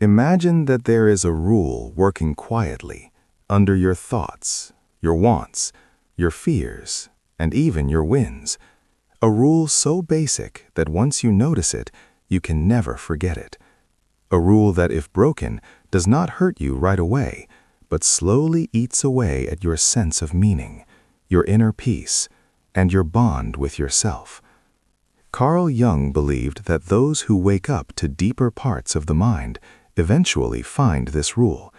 Imagine that there is a rule working quietly under your thoughts, your wants, your fears, and even your wins. A rule so basic that once you notice it, you can never forget it. A rule that, if broken, does not hurt you right away, but slowly eats away at your sense of meaning, your inner peace, and your bond with yourself. Carl Jung believed that those who wake up to deeper parts of the mind eventually find this rule,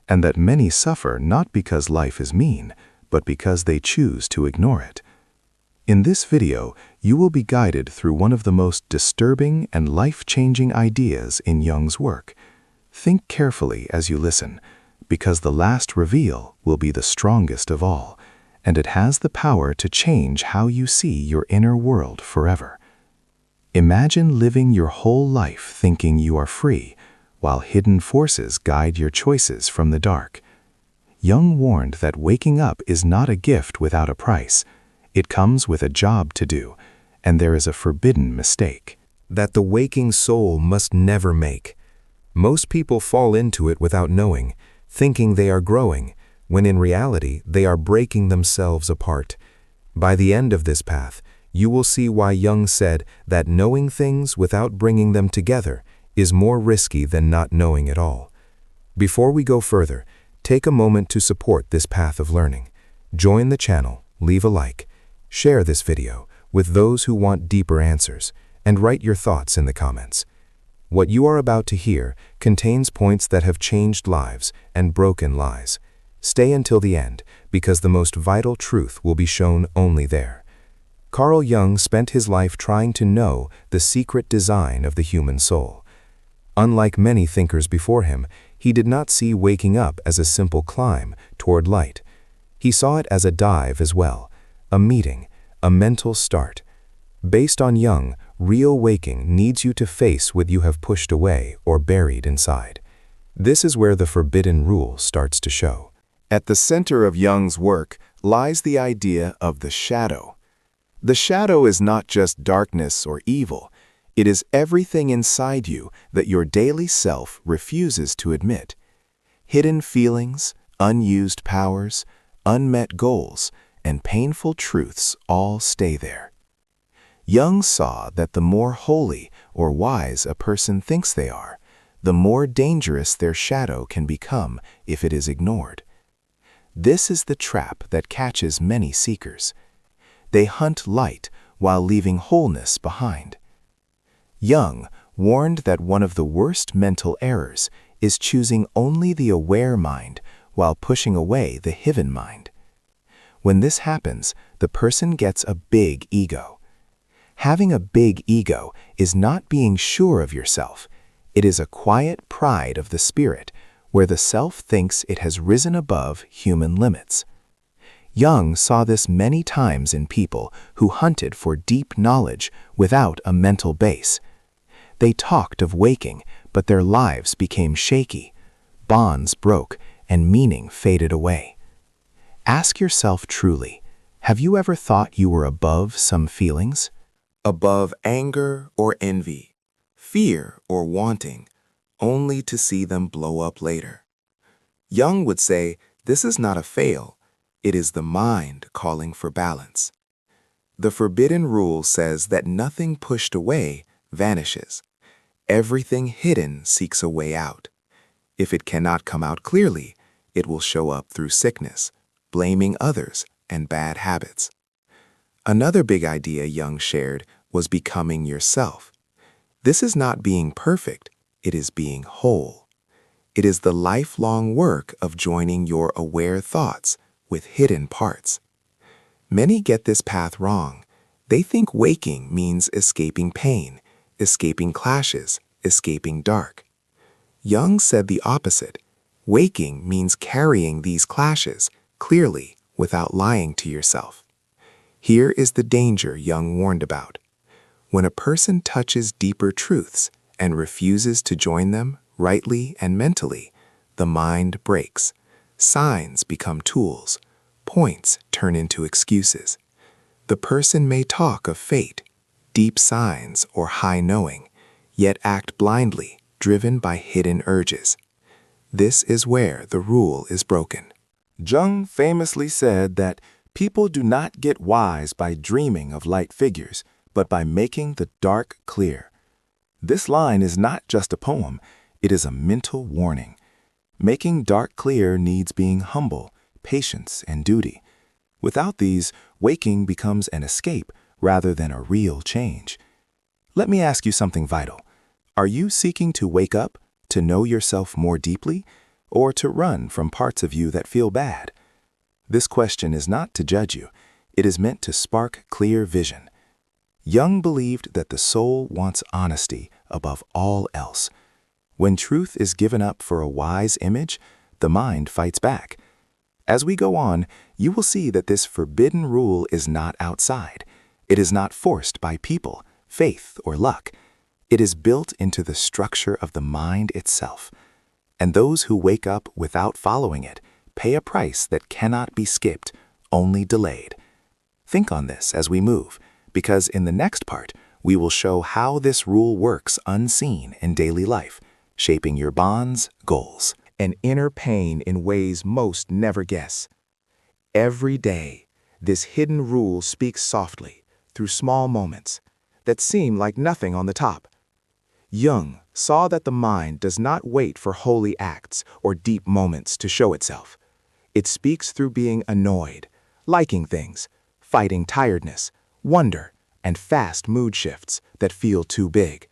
and that many suffer not because life is mean, but because they choose to ignore it. In this video, you will be guided through one of the most disturbing and life-changing ideas in Jung's work. Think carefully as you listen, because the last reveal will be the strongest of all, and it has the power to change how you see your inner world forever. Imagine living your whole life thinking you are free, while hidden forces guide your choices from the dark. Jung warned that waking up is not a gift without a price. It comes with a job to do, and there is a forbidden mistake that the waking soul must never make. Most people fall into it without knowing, thinking they are growing, when in reality they are breaking themselves apart. By the end of this path, you will see why Jung said that knowing things without bringing them together is more risky than not knowing at all. Before we go further, take a moment to support this path of learning. Join the channel, leave a like, share this video with those who want deeper answers, and write your thoughts in the comments. What you are about to hear contains points that have changed lives and broken lies. Stay until the end, because the most vital truth will be shown only there. Carl Jung spent his life trying to know the secret design of the human soul. Unlike many thinkers before him, he did not see waking up as a simple climb toward light. He saw it as a dive as well, a meeting, a mental start. Based on Jung, real waking needs you to face what you have pushed away or buried inside. This is where the forbidden rule starts to show. At the center of Jung's work lies the idea of the shadow. The shadow is not just darkness or evil. It is everything inside you that your daily self refuses to admit. Hidden feelings, unused powers, unmet goals, and painful truths all stay there. Jung saw that the more holy or wise a person thinks they are, the more dangerous their shadow can become if it is ignored. This is the trap that catches many seekers. They hunt light while leaving wholeness behind. Jung warned that one of the worst mental errors is choosing only the aware mind while pushing away the hidden mind. When this happens, the person gets a big ego. Having a big ego is not being sure of yourself. It is a quiet pride of the spirit, where the self thinks it has risen above human limits. Jung saw this many times in people who hunted for deep knowledge without a mental base. They talked of waking, but their lives became shaky. Bonds broke, and meaning faded away. Ask yourself truly, have you ever thought you were above some feelings? Above anger or envy, fear or wanting, only to see them blow up later. Jung would say, this is not a fail, it is the mind calling for balance. The forbidden rule says that nothing pushed away vanishes. Everything hidden seeks a way out. If it cannot come out clearly, it will show up through sickness, blaming others, and bad habits. Another big idea Jung shared was becoming yourself. This is not being perfect, it is being whole. It is the lifelong work of joining your aware thoughts with hidden parts. Many get this path wrong. They think waking means escaping pain, escaping clashes, escaping dark. Jung said the opposite. Waking means carrying these clashes clearly without lying to yourself. Here is the danger Jung warned about. When a person touches deeper truths and refuses to join them rightly and mentally, the mind breaks. Signs become tools. Points turn into excuses. The person may talk of fate, deep signs, or high knowing, yet act blindly, driven by hidden urges. This is where the rule is broken. Jung famously said that people do not get wise by dreaming of light figures, but by making the dark clear. This line is not just a poem, it is a mental warning. Making dark clear needs being humble, patience, and duty. Without these, waking becomes an escape rather than a real change. Let me ask you something vital. Are you seeking to wake up, to know yourself more deeply, or to run from parts of you that feel bad? This question is not to judge you. It is meant to spark clear vision. Jung believed that the soul wants honesty above all else. When truth is given up for a wise image, the mind fights back. As we go on, you will see that this forbidden rule is not outside. It is not forced by people, faith, or luck. It is built into the structure of the mind itself. And those who wake up without following it pay a price that cannot be skipped, only delayed. Think on this as we move, because in the next part, we will show how this rule works unseen in daily life, shaping your bonds, goals, and inner pain in ways most never guess. Every day, this hidden rule speaks softly through small moments that seem like nothing on the top. Jung saw that the mind does not wait for holy acts or deep moments to show itself. It speaks through being annoyed, liking things, fighting tiredness, wonder, and fast mood shifts that feel too big.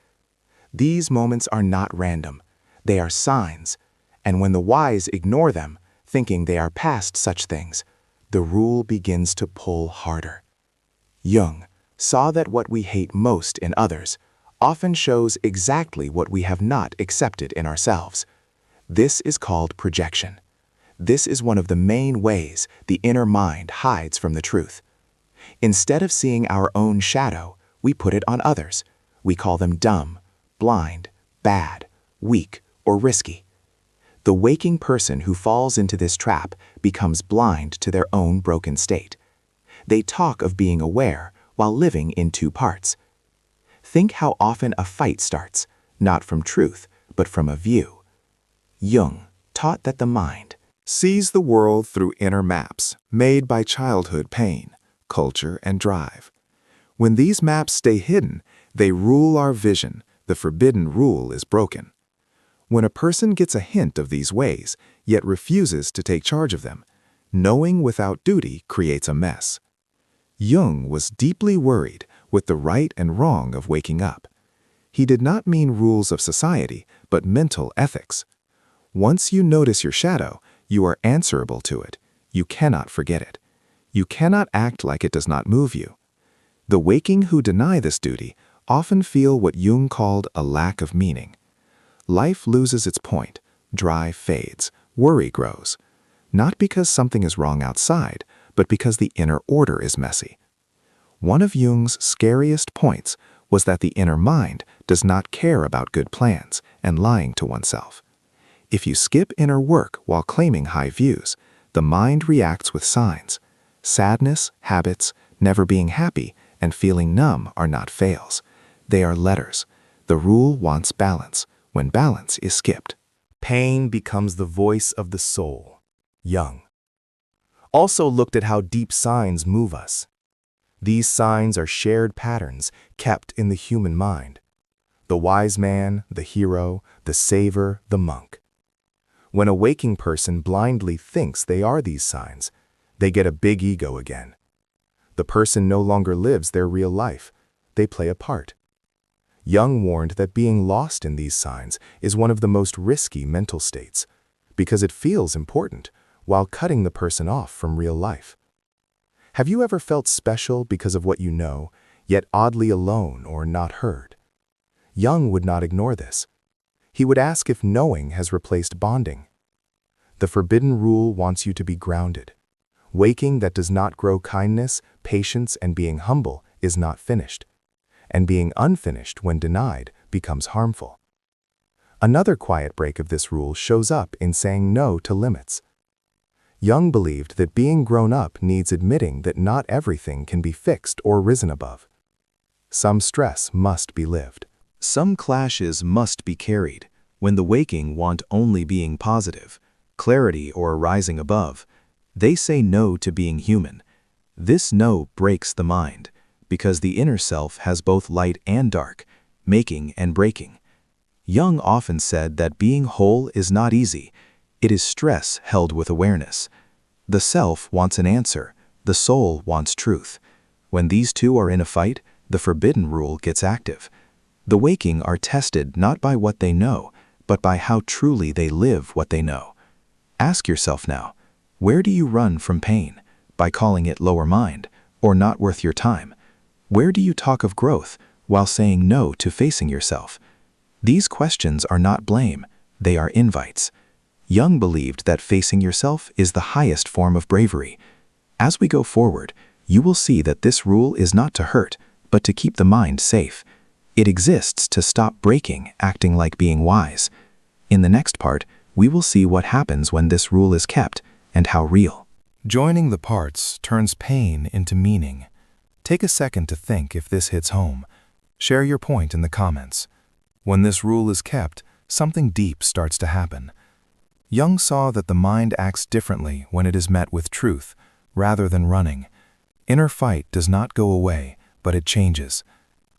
These moments are not random. They are signs, and when the wise ignore them, thinking they are past such things, the rule begins to pull harder. Jung saw that what we hate most in others often shows exactly what we have not accepted in ourselves. This is called projection. This is one of the main ways the inner mind hides from the truth. Instead of seeing our own shadow, we put it on others. We call them dumb, blind, bad, weak, or risky. The waking person who falls into this trap becomes blind to their own broken state. They talk of being aware while living in two parts. Think how often a fight starts, not from truth, but from a view. Jung taught that the mind sees the world through inner maps made by childhood pain, culture, and drive. When these maps stay hidden, they rule our vision. The forbidden rule is broken. When a person gets a hint of these ways, yet refuses to take charge of them, knowing without duty creates a mess. Jung was deeply worried with the right and wrong of waking up. He did not mean rules of society, but mental ethics. Once you notice your shadow, you are answerable to it. You cannot forget it. You cannot act like it does not move you. The waking who deny this duty often feel what Jung called a lack of meaning. Life loses its point, drive fades, worry grows. Not because something is wrong outside, but because the inner order is messy. One of Jung's scariest points was that the inner mind does not care about good plans and lying to oneself. If you skip inner work while claiming high views, the mind reacts with signs. Sadness, habits, never being happy, and feeling numb are not fails. They are letters. The rule wants balance, when balance is skipped. Pain becomes the voice of the soul. Jung also looked at how deep signs move us. These signs are shared patterns kept in the human mind. The wise man, the hero, the saver, the monk. When a waking person blindly thinks they are these signs, they get a big ego again. The person no longer lives their real life. They play a part. Jung warned that being lost in these signs is one of the most risky mental states, because it feels important while cutting the person off from real life. Have you ever felt special because of what you know, yet oddly alone or not heard? Jung would not ignore this. He would ask if knowing has replaced bonding. The forbidden rule wants you to be grounded. Waking that does not grow kindness, patience, and being humble is not finished. And being unfinished when denied becomes harmful. Another quiet break of this rule shows up in saying no to limits. Jung believed that being grown up needs admitting that not everything can be fixed or risen above. Some stress must be lived. Some clashes must be carried. when the waking want only being positive, clarity or rising above. They say no to being human. This no breaks the mind, because the inner self has both light and dark, making and breaking. Jung often said that being whole is not easy. It is stress held with awareness. The self wants an answer, the soul wants truth. When these two are in a fight, the forbidden rule gets active. The waking are tested not by what they know, but by how truly they live what they know. Ask yourself now, where do you run from pain? By calling it lower mind, or not worth your time? Where do you talk of growth while saying no to facing yourself? These questions are not blame, they are invites. Jung believed that facing yourself is the highest form of bravery. As we go forward, you will see that this rule is not to hurt, but to keep the mind safe. It exists to stop breaking, acting like being wise. In the next part, we will see what happens when this rule is kept and how real. Joining the parts turns pain into meaning. Take a second to think if this hits home. Share your point in the comments. When this rule is kept, something deep starts to happen. Jung saw that the mind acts differently when it is met with truth, rather than running. Inner fight does not go away, but it changes.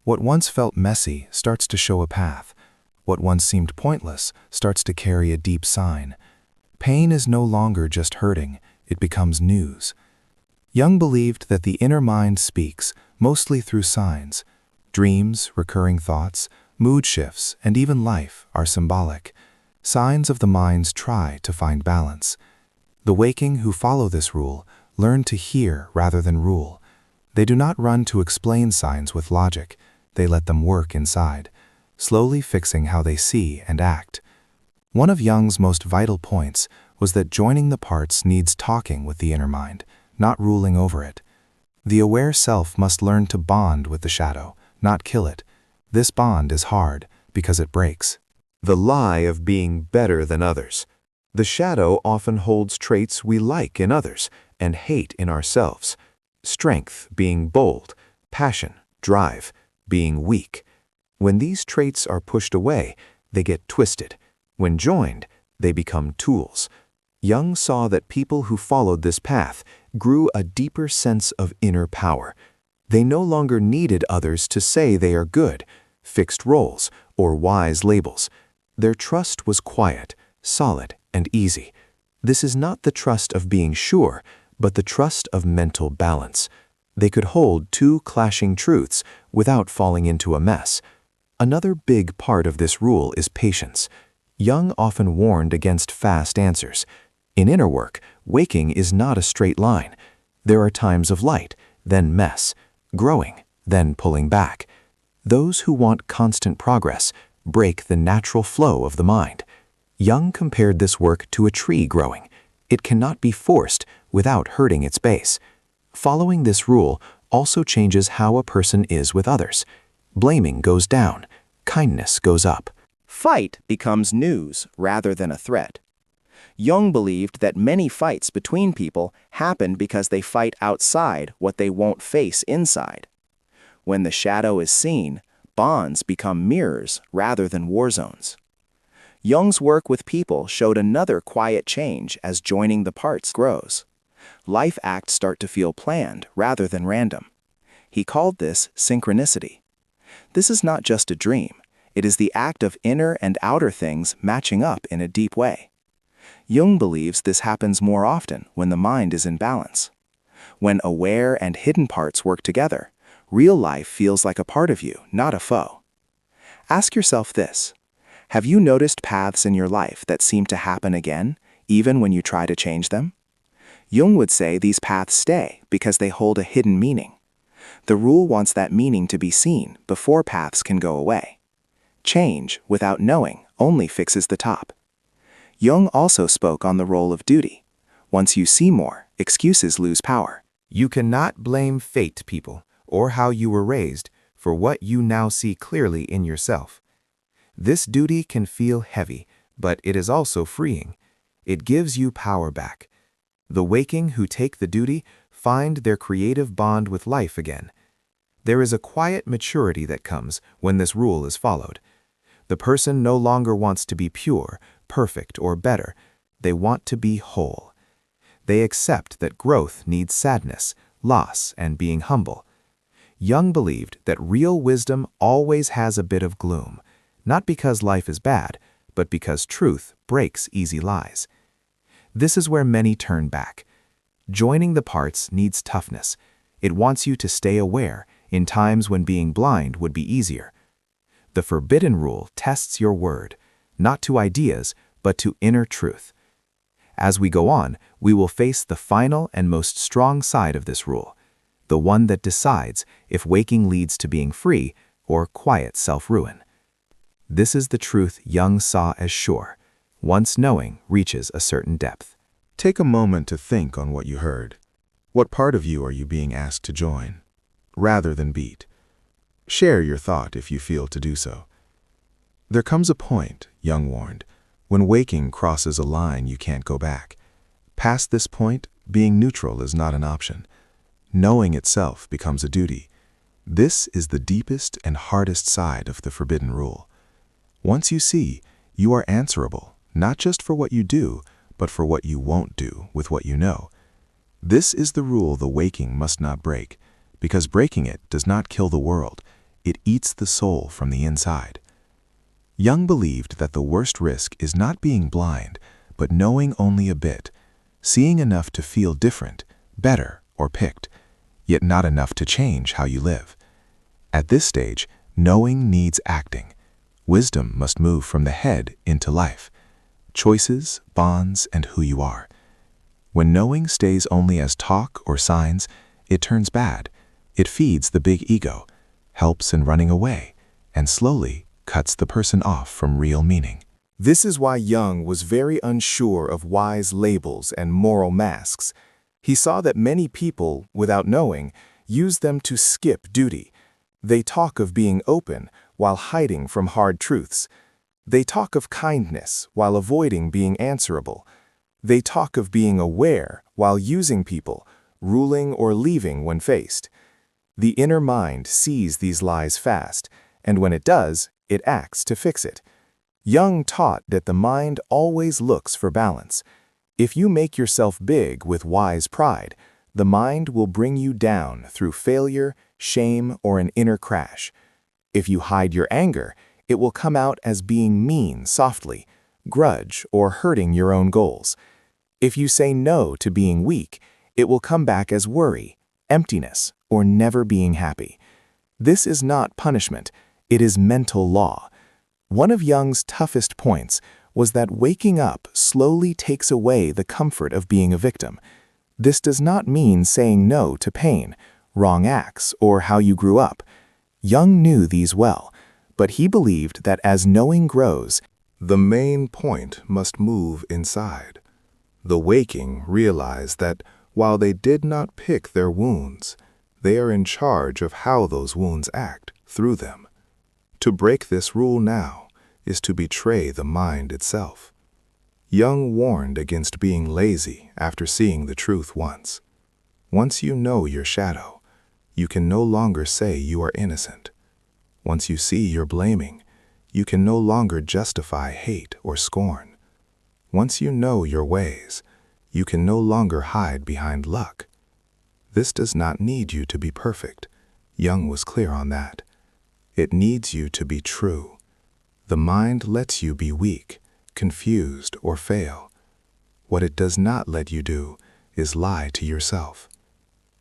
What once felt messy starts to show a path. What once seemed pointless starts to carry a deep sign. Pain is no longer just hurting, it becomes news. Jung believed that the inner mind speaks, mostly through signs. Dreams, recurring thoughts, mood shifts, and even life are symbolic. Signs of the mind's try to find balance. The waking who follow this rule learn to hear rather than rule. They do not run to explain signs with logic. They let them work inside, slowly fixing how they see and act. One of Jung's most vital points was that joining the parts needs talking with the inner mind, not ruling over it. The aware self must learn to bond with the shadow, not kill it. This bond is hard because it breaks. The lie of being better than others. The shadow often holds traits we like in others and hate in ourselves. Strength being bold, passion, drive, being weak. When these traits are pushed away, they get twisted. When joined, they become tools. Jung saw that people who followed this path grew a deeper sense of inner power. They no longer needed others to say they are good, fixed roles, or wise labels. Their trust was quiet, solid, and easy. This is not the trust of being sure, but the trust of mental balance. They could hold two clashing truths without falling into a mess. Another big part of this rule is patience. Jung often warned against fast answers. In inner work, waking is not a straight line. There are times of light, then mess, growing, then pulling back. Those who want constant progress break the natural flow of the mind. Jung compared this work to a tree growing. It cannot be forced without hurting its base. Following this rule also changes how a person is with others. Blaming goes down, kindness goes up. Fight becomes news rather than a threat. Jung believed that many fights between people happen because they fight outside what they won't face inside. When the shadow is seen, bonds become mirrors rather than war zones. Jung's work with people showed another quiet change as joining the parts grows. Life acts start to feel planned rather than random. He called this synchronicity. This is not just a dream. It is the act of inner and outer things matching up in a deep way. Jung believes this happens more often when the mind is in balance. When aware and hidden parts work together, real life feels like a part of you, not a foe. Ask yourself this: have you noticed paths in your life that seem to happen again, even when you try to change them? Jung would say these paths stay because they hold a hidden meaning. The rule wants that meaning to be seen before paths can go away. Change, without knowing, only fixes the top. Jung also spoke on the role of duty. Once you see more, excuses lose power. You cannot blame fate, people, or how you were raised, for what you now see clearly in yourself. This duty can feel heavy, but it is also freeing. It gives you power back. The waking who take the duty find their creative bond with life again. There is a quiet maturity that comes when this rule is followed. The person no longer wants to be pure, perfect, or better. They want to be whole. They accept that growth needs sadness, loss, and being humble. Jung believed that real wisdom always has a bit of gloom, not because life is bad, but because truth breaks easy lies. This is where many turn back. Joining the parts needs toughness. It wants you to stay aware in times when being blind would be easier. The forbidden rule tests your word, not to ideas, but to inner truth. As we go on, we will face the final and most strong side of this rule, the one that decides if waking leads to being free or quiet self-ruin. This is the truth Jung saw as sure, once knowing reaches a certain depth. Take a moment to think on what you heard. What part of you are you being asked to join, rather than beat? Share your thought if you feel to do so. There comes a point, Jung warned, when waking crosses a line you can't go back. Past this point, being neutral is not an option. Knowing itself becomes a duty. This is the deepest and hardest side of the forbidden rule. Once you see, you are answerable, not just for what you do, but for what you won't do with what you know. This is the rule the waking must not break, because breaking it does not kill the world, it eats the soul from the inside. Jung believed that the worst risk is not being blind, but knowing only a bit, seeing enough to feel different, better, or picked, yet not enough to change how you live. At this stage, knowing needs acting. Wisdom must move from the head into life. Choices, bonds, and who you are. When knowing stays only as talk or signs, it turns bad. It feeds the big ego, helps in running away, and slowly cuts the person off from real meaning. This is why Jung was very unsure of wise labels and moral masks. He saw that many people, without knowing, use them to skip duty. They talk of being open while hiding from hard truths. They talk of kindness while avoiding being answerable. They talk of being aware while using people, ruling or leaving when faced. The inner mind sees these lies fast, and when it does, it acts to fix it. Jung taught that the mind always looks for balance. If you make yourself big with wise pride, the mind will bring you down through failure, shame, or an inner crash. If you hide your anger, it will come out as being mean softly, grudge, or hurting your own goals. If you say no to being weak, it will come back as worry, emptiness, or never being happy. This is not punishment, it is mental law. One of Jung's toughest points was that waking up slowly takes away the comfort of being a victim. This does not mean saying no to pain, wrong acts, or how you grew up. Jung knew these well, but he believed that as knowing grows, the main point must move inside. The waking realized that while they did not pick their wounds, they are in charge of how those wounds act through them. To break this rule now is to betray the mind itself. Jung warned against being lazy after seeing the truth once. Once you know your shadow, you can no longer say you are innocent. Once you see your blaming, you can no longer justify hate or scorn. Once you know your ways, you can no longer hide behind luck. This does not need you to be perfect. Jung was clear on that. It needs you to be true. The mind lets you be weak, confused, or fail. What it does not let you do is lie to yourself.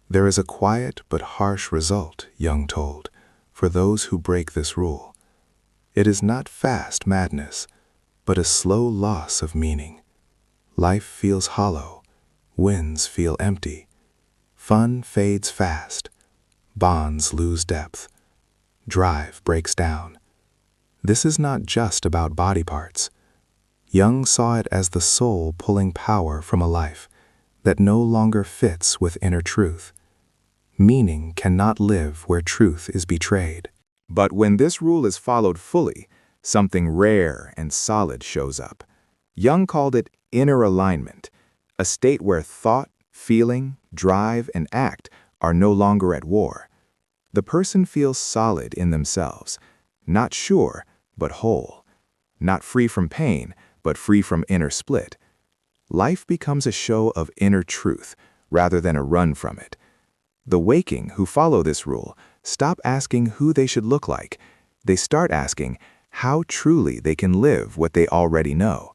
There is a quiet but harsh result, Jung told, for those who break this rule. It is not fast madness, but a slow loss of meaning. Life feels hollow, wins feel empty, fun fades fast, bonds lose depth, drive breaks down. This is not just about body parts. Jung saw it as the soul pulling power from a life that no longer fits with inner truth. Meaning cannot live where truth is betrayed. But when this rule is followed fully, something rare and solid shows up. Jung called it inner alignment, a state where thought, feeling, drive, and act are no longer at war. The person feels solid in themselves, not sure, but whole. Not free from pain, but free from inner split. Life becomes a show of inner truth rather than a run from it. The waking who follow this rule stop asking who they should look like. They start asking how truly they can live what they already know.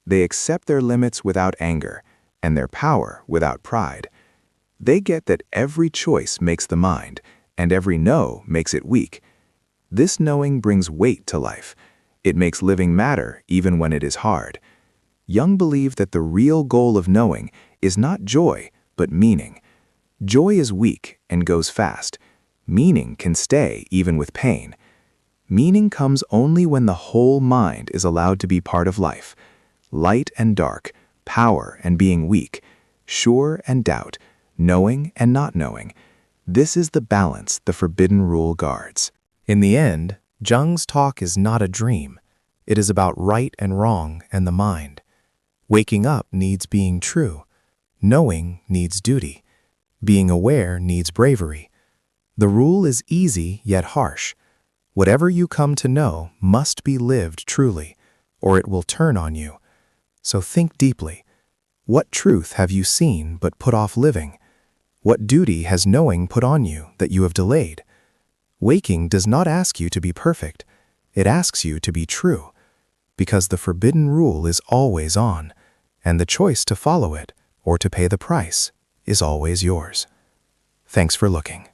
They accept their limits without anger and their power without pride. They get that every choice makes the mind, and every no makes it weak. This knowing brings weight to life. It makes living matter even when it is hard. Jung believed that the real goal of knowing is not joy, but meaning. Joy is weak and goes fast. Meaning can stay even with pain. Meaning comes only when the whole mind is allowed to be part of life. Light and dark, power and being weak, sure and doubt, knowing and not knowing. This is the balance the forbidden rule guards. In the end, Jung's talk is not a dream. It is about right and wrong and the mind. Waking up needs being true. Knowing needs duty. Being aware needs bravery. The rule is easy yet harsh. Whatever you come to know must be lived truly, or it will turn on you. So think deeply. What truth have you seen but put off living? What duty has knowing put on you that you have delayed? Waking does not ask you to be perfect. It asks you to be true, because the forbidden rule is always on, and the choice to follow it or to pay the price is always yours. Thanks for looking.